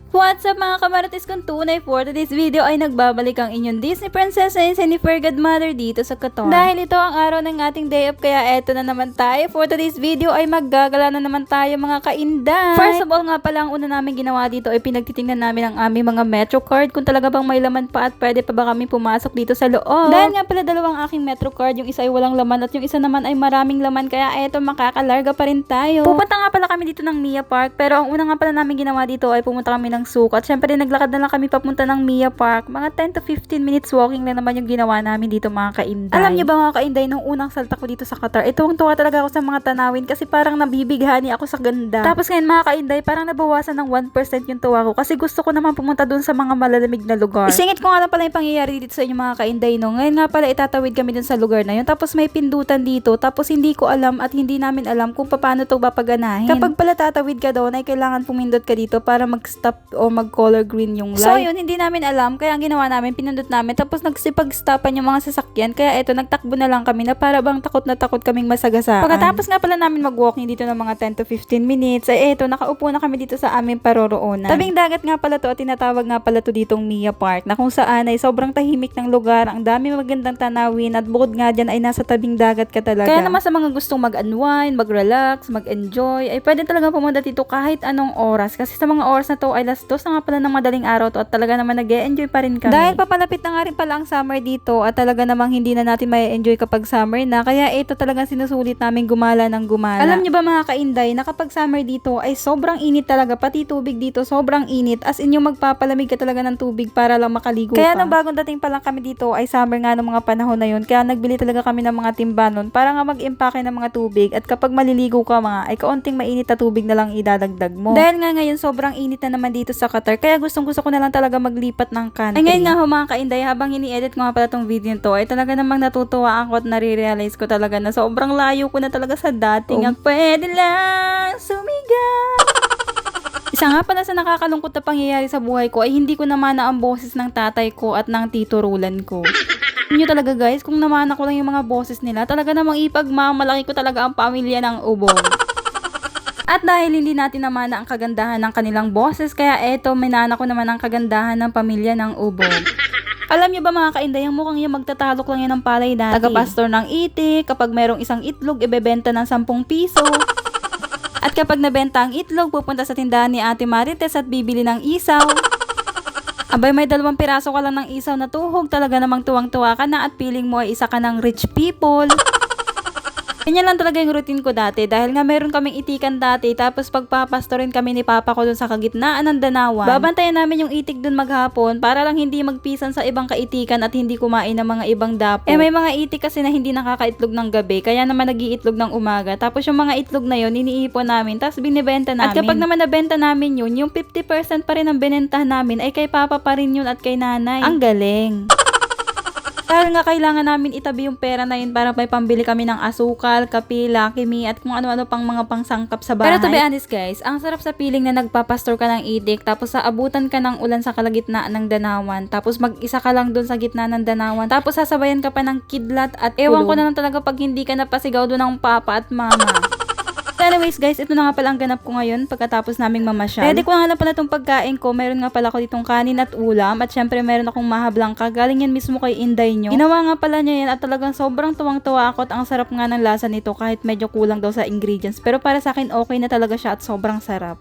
What's up mga kamarites kong tunay, for today's video ay nagbabalik ang inyong Disney Princess and Jennifer Godmother dito sa Qatar. Dahil ito ang araw ng ating day off, kaya eto na naman tayo. For today's video ay maggagala na naman tayo mga kainday. First of all nga pala, ang una namin ginawa dito ay pinagtitingnan namin ang aming mga Metro card kung talaga bang may laman pa at pwede pa ba kami pumasok dito sa loob. Dahil nga pala dalawang aking Metro card, yung isa ay walang laman at yung isa naman ay maraming laman, kaya eto makakalarga pa rin tayo. Pupunta nga pala kami dito ng Mia Park, pero ang una nga pala namin ginawa dito ay pumunta kami ng sukat. Syempre naglakad na lang kami papunta ng Mia Park. Mga 10 to 15 minutes walking lang naman yung ginawa namin dito mga kainday. Alam niyo ba mga kainday, nung unang salta ko dito sa Qatar, tuwang-tuwa talaga ako sa mga tanawin kasi parang nabibighani ako sa ganda. Tapos ngayon mga kainday, parang nabawasan ng 1% yung tuwa ko kasi gusto ko naman pumunta dun sa mga malalamig na lugar. Isingit ko nga lang pala yung pangyayari dito sa inyo mga kainday, no. Ngayon nga pala itatawid kami dun sa lugar na yun. Tapos may pindutan dito. Tapos hindi ko alam at hindi namin alam kung paano to papaganahin. Kapag pala tatawid ka doon ay kailangan pumindot ka dito para mag-stop o mag-color green yung light. So yun, hindi namin alam. Kaya ang ginawa namin, pinindot namin. Tapos nagsipag-stopan yung mga sasakyan. Kaya eto, nagtakbo na lang kami na para bang takot na takot kaming masagasaan. Pagkatapos nga pala namin mag-walking dito ng mga 10 to 15 minutes, ay eto, nakaupo na kami dito sa aming paroroonan. Tabing dagat nga pala to at tinatawag nga pala to ditong Mia Park, na kung saan ay sobrang tahimik ng lugar, ang dami magandang tanawin at bukod nga dyan ay nasa tabing dagat ka talaga. Kaya naman sa mga gustong mag-unwind, mag-relax, mag-enjoy, ay pwede talaga pumunta dito kahit anong oras. Kasi sa mga oras na to ay alas 2 na nga pala ng madaling araw to at talaga naman nag-e-enjoy pa rin kami. Dahil papalapit na nga rin pala ang summer dito at talaga namang hindi na natin may enjoy kapag summer na, kaya ito talagang sinusulit namin gumala ng gumala. Alam niyo ba mga kainday, na kapag summer dito ay sobrang init talaga, pati tubig dito sobrang init, as in yung magpapalamig ka talaga ng tubig para lang makaligo kaya nung bagong dating pa lang kami dito ay summer nga ng mga panahon na yun, kaya nagbili talaga kami ng mga timbanon para nga mag-impake ng mga tubig at kapag maliligo ka mga ay kaunting mainit na tubig na lang idadagdag mo. Dahil nga ngayon sobrang init na naman dito sa Qatar, kaya gustong gusto ko na lang talaga maglipat ng country. Ay ngayon nga mga kainday, habang ini-edit ko nga pala tong video nito ay talaga namang natutuwa ako at nare-realize ko talaga na sobrang layo ko na talaga sa dating ang pwede lang sumigaw. Isa nga pala sa nakakalungkot na pangyayari sa buhay ko ay hindi ko namana ang boses ng tatay ko at ng tito Rulan ko. Inyo talaga guys, kung namana ko lang yung mga boses nila, talaga namang ipagmamalaki ko talaga ang pamilya ng ubong. At dahil hindi natin namana ang kagandahan ng kanilang boses, kaya eto, minana ko naman ang kagandahan ng pamilya ng ubong. Alam niyo ba mga kainday, ang mukhang yung magtatalok lang yan ng palay dati. Taga-pastor ng itik, kapag merong isang itlog, ibebenta ng 10 piso. At kapag nabenta ang itlog, pupunta sa tindahan ni Ate Marites at bibili ng isaw. Abay, may 2 piraso ka lang ng isaw na tuhog, talaga namang tuwang-tuwa ka na at feeling mo ay isa ka ng rich people. Ganyan lang talaga yung routine ko dati dahil nga meron kaming itikan dati, tapos pagpapastorin kami ni Papa ko dun sa kagitnaan ng danawan. Babantayan namin yung itik dun maghapon para lang hindi magpisan sa ibang kaitikan at hindi kumain ng mga ibang dapo. May mga itik kasi na hindi nakakaitlog ng gabi, kaya naman nag-iitlog ng umaga. Tapos yung mga itlog na yun, iniipon namin, tapos binibenta namin. At kapag naman nabenta namin yun, yung 50% pa rin ng binentahan namin ay kay Papa pa rin yun at kay Nanay. Ang galing! Dahil nga kailangan namin itabi yung pera na yun para may pambili kami ng asukal, kape, Lucky Me, at kung ano-ano pang mga pangsangkap sa bahay. Pero to be honest guys, ang sarap sa feeling na nagpapastor ka ng itik, tapos sa abutan ka ng ulan sa kalagitnaan ng danawan, tapos mag-isa ka lang dun sa gitna ng danawan, tapos sasabayan ka pa ng kidlat at ewan ko na lang talaga pag hindi ka napasigaw dun ng papa at mama. Anyways guys, ito na nga pala ang ganap ko ngayon pagkatapos naming mamasyal. Ready ko nga lang pala itong pagkain ko. Meron nga pala ako ditong kanin at ulam. At syempre meron akong maha blanca. Galing yan mismo kay Inday nyo. Ginawa nga pala niya yan at talagang sobrang tuwang-tuwa ako. At ang sarap nga ng lasa nito kahit medyo kulang daw sa ingredients. Pero para sa akin okay na talaga siya at sobrang sarap.